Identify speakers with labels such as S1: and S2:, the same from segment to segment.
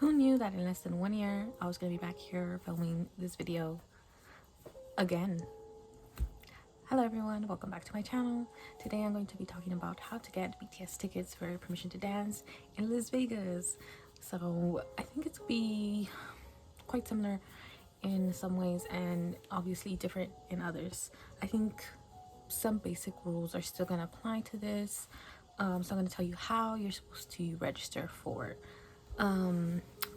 S1: Who knew that in less than 1 year I was gonna be back here filming this video again? Hello everyone, welcome back to my channel. Today I'm going to be talking about how to get BTS tickets for Permission to Dance in Las Vegas. So I think it's be quite similar in some ways and obviously different in others. I think some basic rules are still going to apply to this. So I'm going to tell you how you're supposed to register for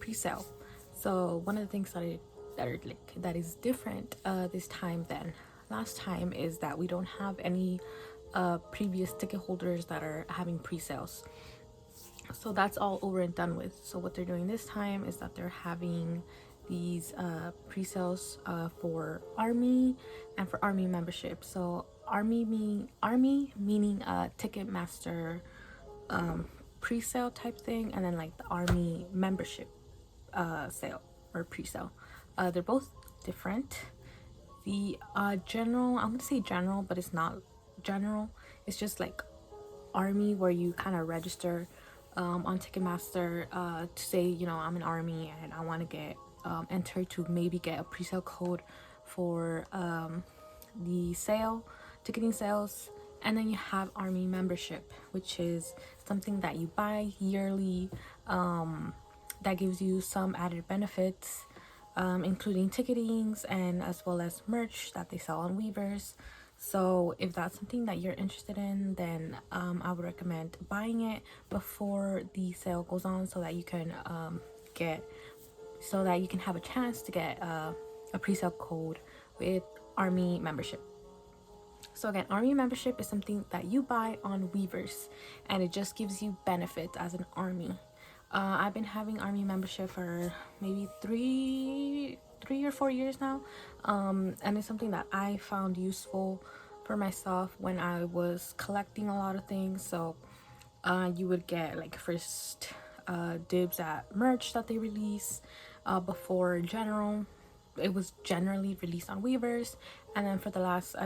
S1: pre-sale. So one of the things that is different this time than last time is that we don't have any previous ticket holders that are having pre-sales. So that's all over and done with. So what they're doing this time is that they're having these pre-sales for Army and for Army membership. So Army meaning Ticketmaster pre-sale type thing, and then like the Army membership sale or pre-sale. They're both different. The general, I'm gonna say general, but it's not general. It's just like Army, where you kind of register on Ticketmaster to say, you know, I'm an Army and I want to get entered to maybe get a pre-sale code for the ticketing sales. And then you have Army membership, which is something that you buy yearly that gives you some added benefits, including ticketings and as well as merch that they sell on Weavers. So if that's something that you're interested in, then I would recommend buying it before the sale goes on, so that you can have a chance to get a pre-sale code with Army membership. So again, Army membership is something that you buy on Weavers, and it just gives you benefits as an Army. I've been having Army membership for maybe three or 4 years now, and it's something that I found useful for myself when I was collecting a lot of things. So you would get like first dibs at merch that they release before general. It was generally released on Weavers, and then for the last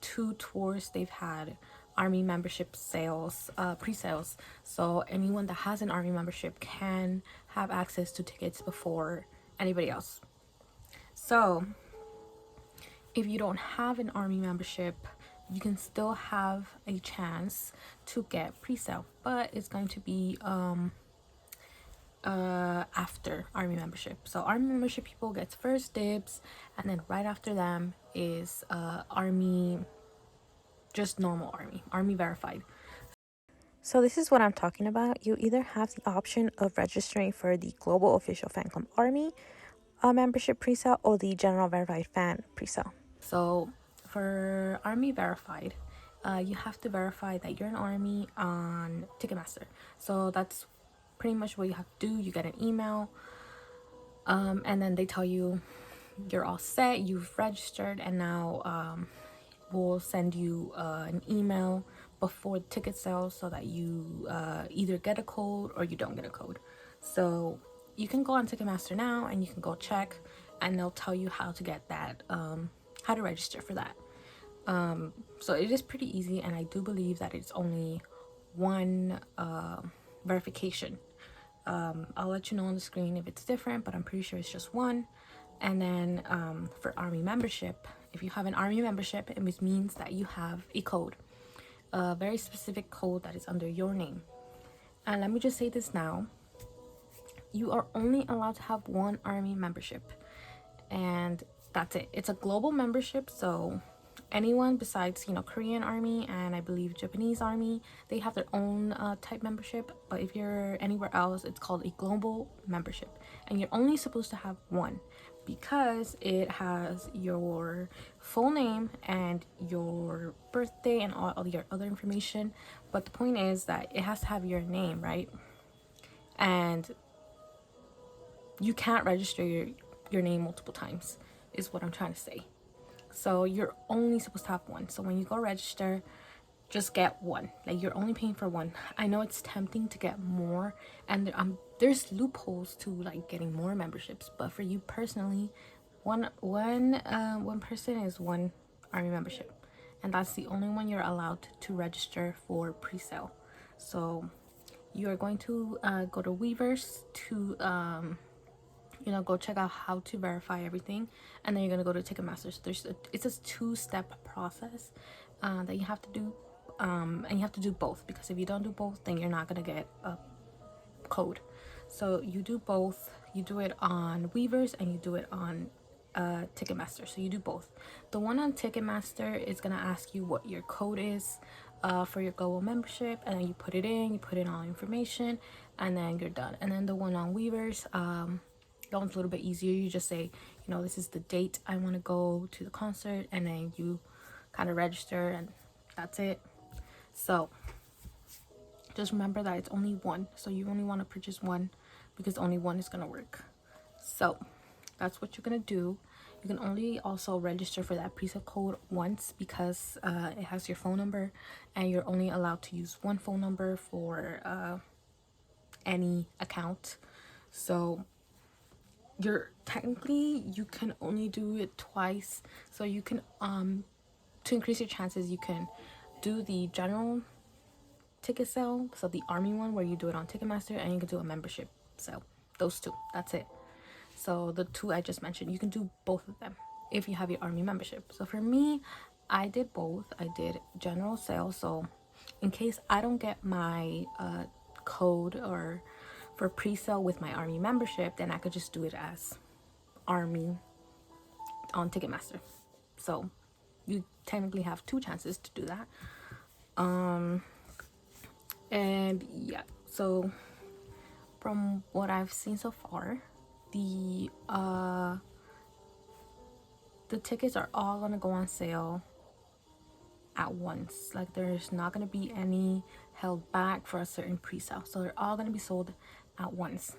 S1: 2 tours they've had Army membership sales, pre-sales. So anyone that has an Army membership can have access to tickets before anybody else. So if you don't have an Army membership, you can still have a chance to get pre-sale, but it's going to be after Army membership. So Army membership people gets first dibs, and then right after them is Army, just normal Army verified. So this is what I'm talking about. You either have the option of registering for the Global Official Fan Club Army membership pre-sale or the General Verified Fan pre-sale. So for Army verified, you have to verify that you're an Army on Ticketmaster. So that's pretty much what you have to do. You get an email, and then they tell you you're all set, you've registered, and now we'll send you an email before the ticket sales so that you either get a code or you don't get a code. So you can go on Ticketmaster now and you can go check, and they'll tell you how to get that, how to register for that. So it is pretty easy, and I do believe that it's only one verification. I'll let you know on the screen if it's different, but I'm pretty sure it's just one. And then for Army membership, if you have an Army membership, it means that you have a code, a very specific code that is under your name. And let me just say this now: you are only allowed to have one Army membership, and that's it. It's a global membership, so anyone besides, you know, Korean Army and I believe Japanese Army, they have their own type membership. But if you're anywhere else, it's called a global membership, and you're only supposed to have one because it has your full name and your birthday and all your other information. But the point is that it has to have your name, right? And you can't register your name multiple times, is what I'm trying to say. So you're only supposed to have one. So when you go register, just get one. Like, you're only paying for one. I know it's tempting to get more, and there's loopholes to like getting more memberships, but for you personally, one person is one Army membership, and that's the only one you're allowed to register for pre-sale. So you're going to go to Weavers to go check out how to verify everything, and then you're gonna go to Ticketmaster. So it's a two-step process that you have to do, and you have to do both, because if you don't do both, then you're not gonna get a code. So you do both. You do it on Weavers and you do it on Ticketmaster. So you do both. The one on Ticketmaster is gonna ask you what your code is for your global membership, and then you put it in. You put in all information, and then you're done. And then the one on Weavers, that one's a little bit easier. You just say, this is the date I want to go to the concert, and then you kind of register, and that's it. So just remember that it's only one, so you only want to purchase one, because only one is going to work. So that's what you're going to do. You can only also register for that pre-sale code once, because it has your phone number, and you're only allowed to use one phone number for any account. So you can only do it twice. So you can to increase your chances, you can do the general ticket sale, so the army one where you do it on Ticketmaster, and you can do a membership sale. Those two, that's it. So the two I just mentioned, you can do both of them if you have your army membership. So for me, I did both. I did general sale, so in case I don't get my code or for pre-sale with my army membership, then I could just do it as army on Ticketmaster. So you technically have two chances to do that. And yeah, so from what I've seen so far, the tickets are all gonna go on sale at once. Like, there's not gonna be any held back for a certain pre-sale, so they're all gonna be sold at once.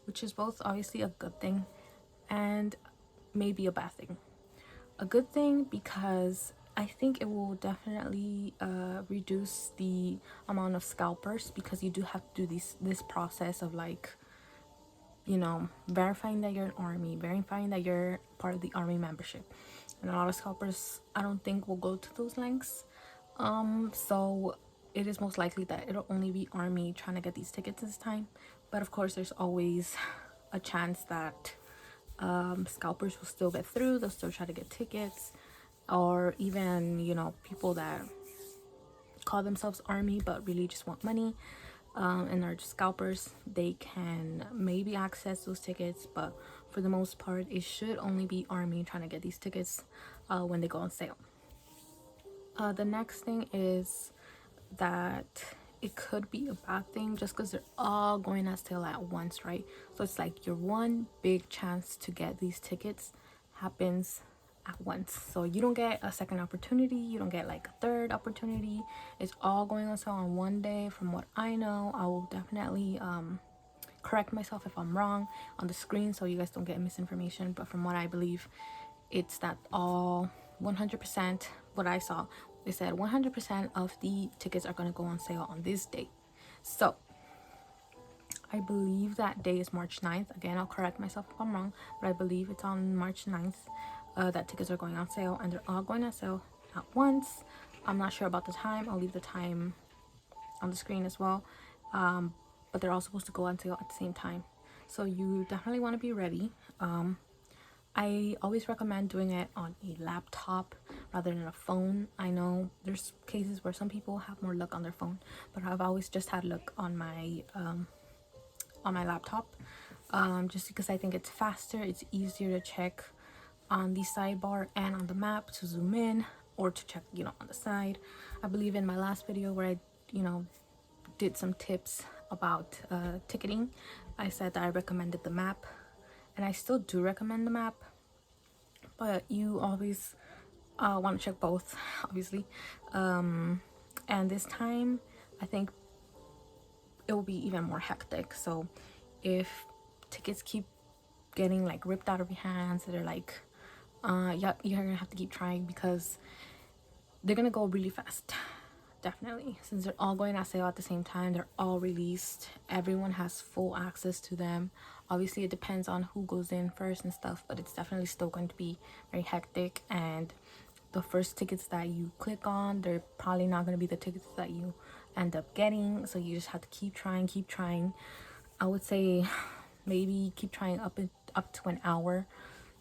S1: Which is both obviously a good thing and maybe a bad thing. A good thing because I think it will definitely reduce the amount of scalpers, because you do have to do this process of, like, verifying that you're an army, verifying that you're part of the army membership. And a lot of scalpers, I don't think, will go to those lengths. So it is most likely that it'll only be army trying to get these tickets this time. But of course, there's always a chance that scalpers will still get through. They'll still try to get tickets, or even people that call themselves army but really just want money and are just scalpers. They can maybe access those tickets, but for the most part, it should only be army trying to get these tickets when they go on sale. The next thing is that it could be a bad thing, just because they're all going on sale at once, right? So it's like your one big chance to get these tickets happens at once. So you don't get a second opportunity, you don't get like a third opportunity. It's all going on sale on one day. From what I know, I will definitely correct myself if I'm wrong on the screen, so you guys don't get misinformation. But from what I believe, it's that all 100%, what I saw, they said 100% of the tickets are going to go on sale on this date. So I believe that day is March 9th. Again, I'll correct myself if I'm wrong, but I believe it's on March 9th that tickets are going on sale, and they're all going on sale at once. I'm not sure about the time. I'll leave the time on the screen as well. But they're all supposed to go on sale at the same time. So you definitely want to be ready. I always recommend doing it on a laptop rather than a phone. I know there's cases where some people have more luck on their phone, but I've always just had luck on my laptop, just because I think it's faster, it's easier to check on the sidebar and on the map to zoom in, or to check on the side. I believe in my last video where I did some tips about ticketing, I said that I recommended the map, and I still do recommend the map, but you always want to check both, obviously. And this time I think it will be even more hectic. So if tickets keep getting like ripped out of your hands, they're like yeah, you're gonna have to keep trying, because they're gonna go really fast. Definitely, since they're all going on sale at the same time, they're all released, everyone has full access to them. Obviously it depends on who goes in first and stuff, but it's definitely still going to be very hectic, and the first tickets that you click on, they're probably not going to be the tickets that you end up getting, so you just have to keep trying. I would say maybe keep trying up to an hour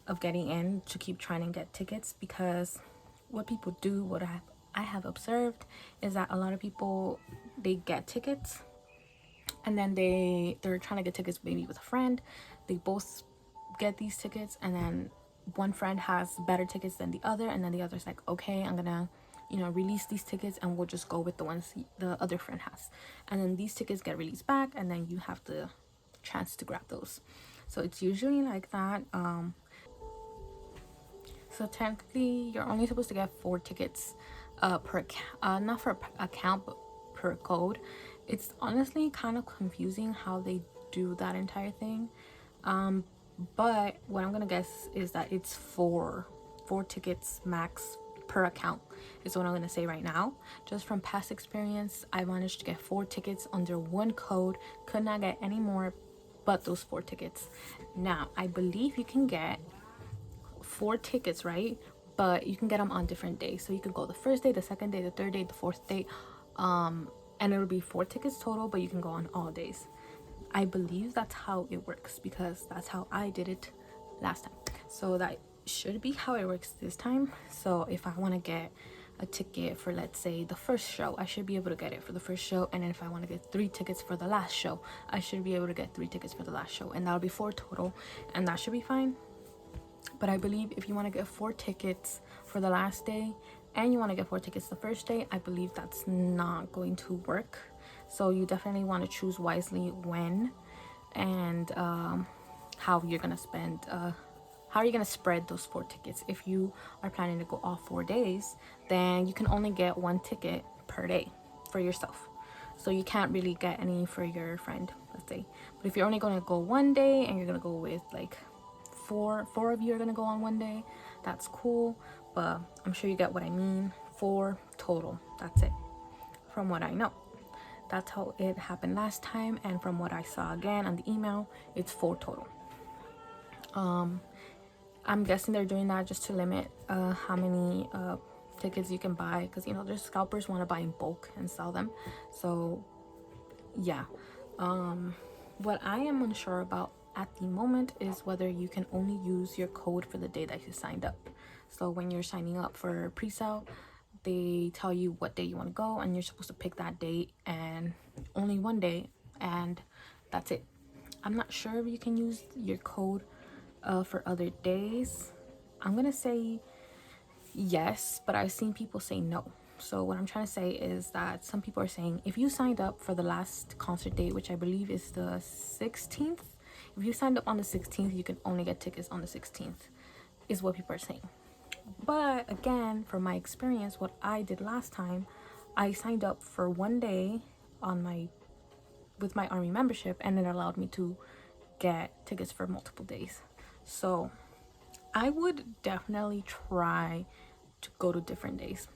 S1: of getting in to keep trying to get tickets, because what people do, what I have observed, is that a lot of people, they get tickets and then they're trying to get tickets maybe with a friend. They both get these tickets, and then one friend has better tickets than the other, and then the other's like, okay, I'm gonna, release these tickets and we'll just go with the ones the other friend has, and then these tickets get released back, and then you have the chance to grab those. So it's usually like that. So technically, you're only supposed to get 4 tickets per not for account, but per code. It's honestly kind of confusing how they do that entire thing. But what I'm gonna guess is that it's four tickets max per account is what I'm gonna say right now. Just from past experience, I managed to get 4 tickets under one code. Could not get any more but those 4 tickets. Now I believe you can get 4 tickets, right? But you can get them on different days. So you could go the first day, the second day, the third day, the fourth day, and it'll be 4 tickets total, but you can go on all days. I believe that's how it works, because that's how I did it last time. So that should be how it works this time. So if I want to get a ticket for, let's say, the first show, I should be able to get it for the first show. And then if I want to get 3 tickets for the last show, I should be able to get 3 tickets for the last show, and that'll be 4 total, and that should be fine. But I believe if you want to get 4 tickets for the last day and you want to get 4 tickets the first day, I believe that's not going to work. So you definitely want to choose wisely when and how you're gonna spend how are you gonna spread those 4 tickets. If you are planning to go all 4 days, then you can only get 1 ticket per day for yourself, so you can't really get any for your friend, let's say. But if you're only gonna go one day and you're gonna go with like four of you are gonna go on one day, that's cool. But I'm sure you get what I mean. 4 total, that's it, from what I know. That's how it happened last time, and from what I saw again on the email, it's 4 total. I'm guessing they're doing that just to limit how many tickets you can buy, because there's scalpers want to buy in bulk and sell them. So yeah, what I am unsure about at the moment is whether you can only use your code for the day that you signed up. So when you're signing up for pre-sale, they tell you what day you want to go, and you're supposed to pick that date and only one day, and that's it. I'm not sure if you can use your code for other days. I'm gonna say yes, but I've seen people say no. So what I'm trying to say is that some people are saying if you signed up for the last concert date, which I believe is the 16th, if you signed up on the 16th, you can only get tickets on the 16th, is what people are saying. But again, from my experience, what I did last time, I signed up for one day on my with my army membership, and it allowed me to get tickets for multiple days. So I would definitely try to go to different days.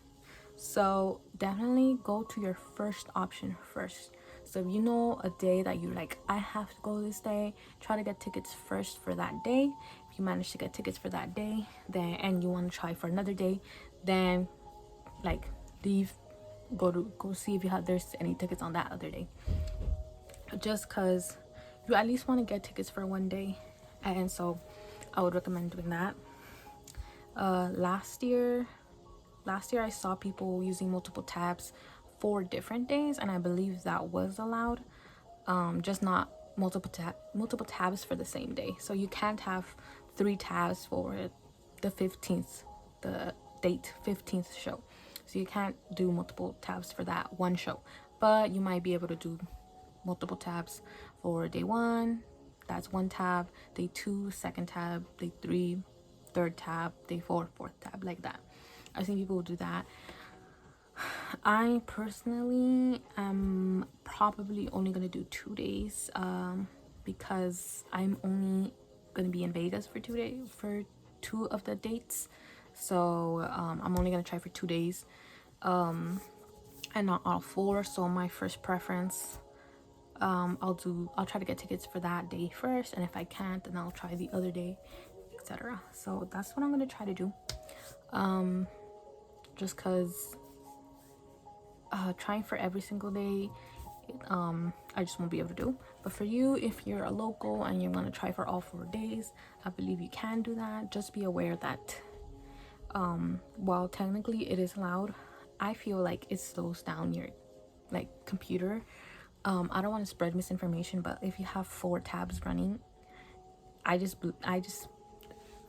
S1: So definitely go to your first option first. So if you know a day that you're like, I have to go this day, try to get tickets first for that day. If you manage to get tickets for that day, then and you want to try for another day, then like leave, go see if there's any tickets on that other day. Just cause you at least want to get tickets for one day, and so I would recommend doing that. Last year I saw people using multiple tabs for different days, and I believe that was allowed. Just not multiple tabs for the same day. So you can't have 3 tabs for the 15th, the date 15th show. So you can't do multiple tabs for that one show, but you might be able to do multiple tabs for day 1, that's 1 tab, day 2, second tab, day 3, third tab, day 4, fourth tab, like that. I've seen people do that. I personally am probably only gonna do 2 days, because I'm only gonna be in Vegas for 2 days, for 2 of the dates. So I'm only gonna try for 2 days. and not all four. So my first preference, I'll try to get tickets for that day first, and if I can't, then I'll try the other day, etc. So that's what I'm gonna try to do. Just cause trying for every single day, I just won't be able to do. But for you, if you're a local and you want to try for all 4 days, I believe you can do that. Just be aware that while technically it is allowed, I feel like it slows down your like computer. I don't want to spread misinformation, but if you have 4 tabs running, I just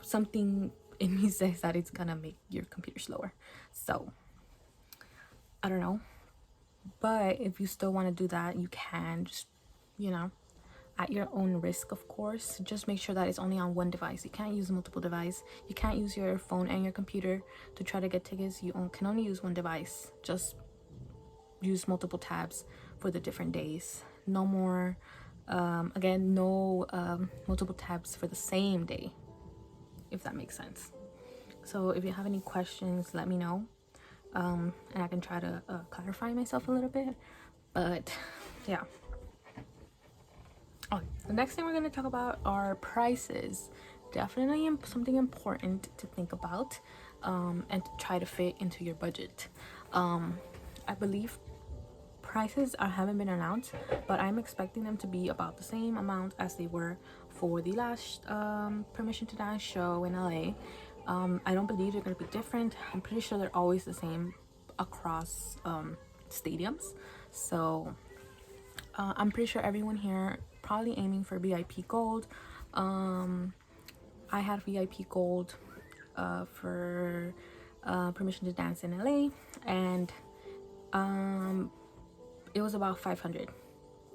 S1: something in me says that it's gonna make your computer slower. So I don't know, but if you still want to do that, you can just, at your own risk, of course. Just make sure that it's only on one device. You can't use multiple devices. You can't use your phone and your computer to try to get tickets. You can only use one device. Just use multiple tabs for the different days. No more, no multiple tabs for the same day, if that makes sense. So if you have any questions, let me know, and I can try to clarify myself a little bit. But yeah. Oh, the next thing we're going to talk about are prices. Definitely something important to think about, and to try to fit into your budget. I believe prices haven't been announced, but I'm expecting them to be about the same amount as they were for the last Permission to Dance show in LA. I don't believe they're going to be different. I'm pretty sure they're always the same across stadiums. So I'm pretty sure everyone here probably aiming for VIP Gold. I had VIP Gold for Permission to Dance in LA, and it was about 500.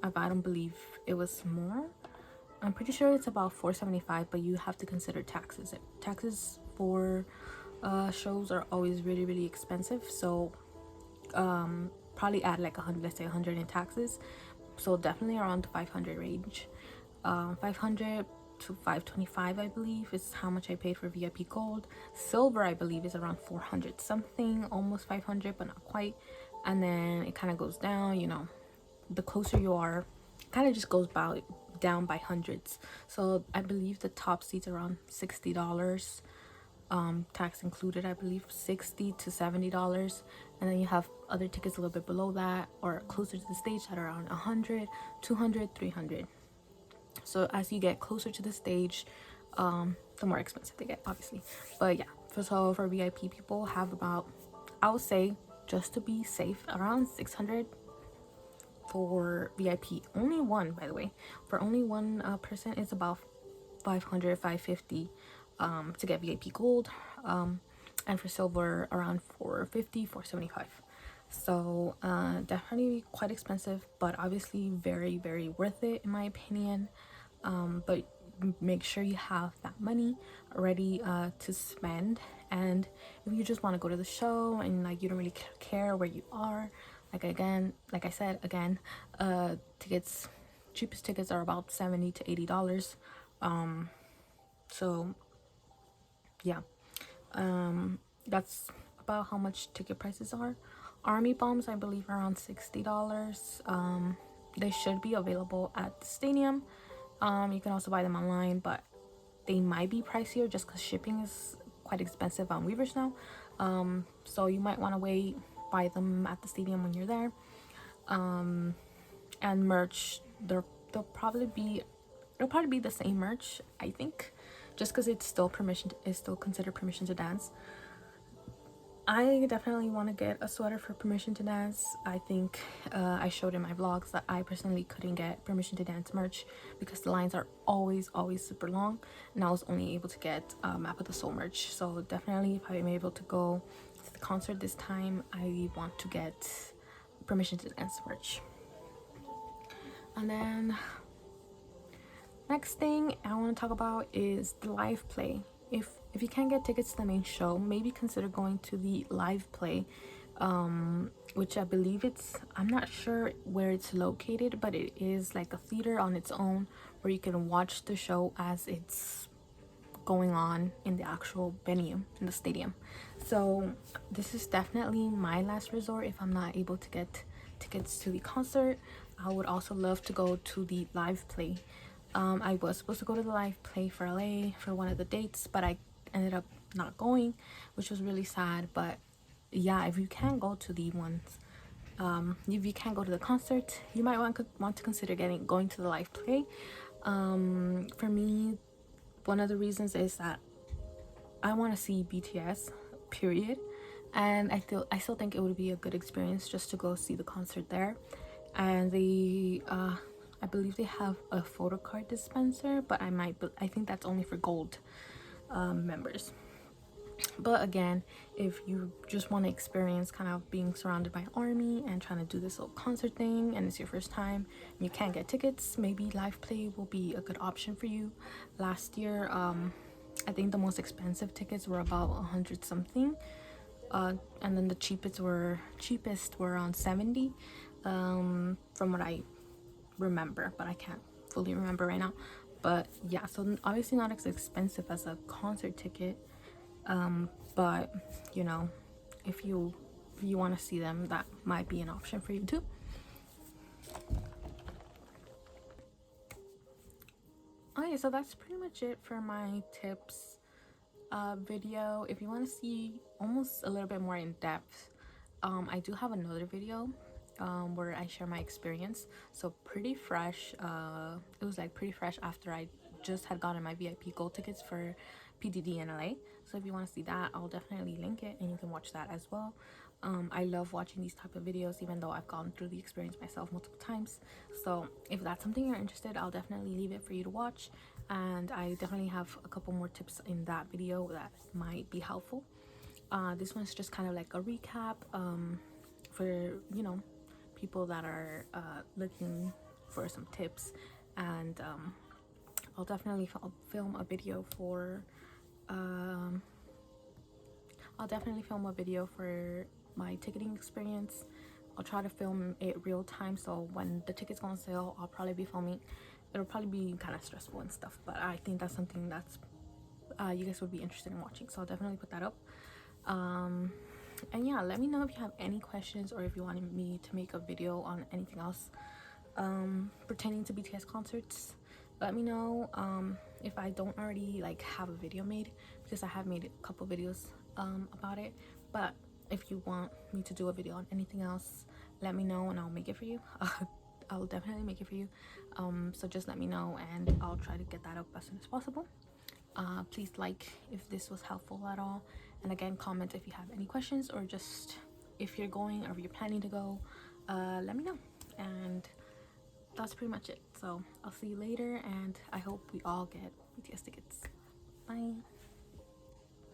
S1: I don't believe it was more. I'm pretty sure it's about 475, but you have to consider taxes. Taxes for shows are always really, really expensive. So probably add like 100, let's say 100 in taxes. So definitely around the 500 range. 500 to 525, I believe, is how much I paid for VIP Gold. Silver, I believe, is around 400 something, almost 500, but not quite. And then it kind of goes down, the closer you are, kind of just goes down by hundreds. So I believe the top seats around $60, tax included, I believe $60 to $70. And then you have other tickets a little bit below that or closer to the stage that are around 100, 200, 300. So as you get closer to the stage, the more expensive they get, obviously. But yeah, for VIP people, have about, I would say, just to be safe, around 600 for VIP. Only one, by the way. For only one person, it's about 500, 550 to get VIP Gold. And for silver, around 450, 475. So definitely quite expensive, but obviously very, very worth it in my opinion. But make sure you have that money ready to spend. And if you just want to go to the show and like you don't really care where you are, like I said again, cheapest tickets are about $70 to $80. So yeah, that's about how much ticket prices are. Army bombs, I believe, are around $60. They should be available at the stadium. You can also buy them online, but they might be pricier just because shipping is quite expensive on Weavers now. So you might want to wait, buy them at the stadium when you're there. And merch, it'll probably be the same merch, I think, just because it's still considered Permission to Dance. I definitely want to get a sweater for Permission to Dance. I think I showed in my vlogs that I personally couldn't get Permission to Dance merch because the lines are always super long, and I was only able to get Map of the Soul merch. So definitely, if I'm able to go to the concert this time, I want to get Permission to Dance merch. And then next thing I want to talk about is the live play. If you can't get tickets to the main show, maybe consider going to the live play, which I believe I'm not sure where it's located, but it is like a theater on its own where you can watch the show as it's going on in the actual venue in the stadium. So this is definitely my last resort if I'm not able to get tickets to the concert. I would also love to go to the live play. I was supposed to go to the live play for LA for one of the dates, but I ended up not going, which was really sad. But yeah, if you can go to the ones, if you can't go to the concert, you might want to consider going to the live play. For me, one of the reasons is that I want to see BTS, period, and I still think it would be a good experience just to go see the concert there. And I believe they have a photo card dispenser, but I think that's only for gold members. But again, if you just want to experience kind of being surrounded by army and trying to do this little concert thing, and it's your first time and you can't get tickets, maybe live play will be a good option for you. Last year, I think the most expensive tickets were about 100 something, and then the cheapest were around 70, from what I remember, but I can't fully remember right now. But yeah, so obviously not as expensive as a concert ticket, but you know, if you want to see them, that might be an option for you too. Okay, so that's pretty much it for my tips video. If you want to see almost a little bit more in depth, I do have another video where I share my experience. So pretty fresh. It was like pretty fresh after I just had gotten my VIP gold tickets for PDD in LA. So if you want to see that, I'll definitely link it and you can watch that as well. I love watching these type of videos, even though I've gone through the experience myself multiple times. So if that's something you're interested, I'll definitely leave it for you to watch. And I definitely have a couple more tips in that video that might be helpful. This one's just kind of like a recap, for people that are looking for some tips. And I'll definitely film a video for my ticketing experience. I'll try to film it real time, so when the tickets go on sale, I'll probably be filming. It'll probably be kind of stressful and stuff, but I think that's something that's you guys would be interested in watching, so I'll definitely put that up. And yeah, let me know if you have any questions or if you wanted me to make a video on anything else pertaining to BTS concerts. Let me know if I don't already like have a video made, because I have made a couple videos about it. But if you want me to do a video on anything else, let me know and I'll make it for you. I'll definitely make it for you. So just let me know and I'll try to get that up as soon as possible. Please like if this was helpful at all, and again, comment if you have any questions, or just if you're going or if you're planning to go, let me know. And that's pretty much it. So I'll see you later, and I hope we all get BTS tickets. Bye.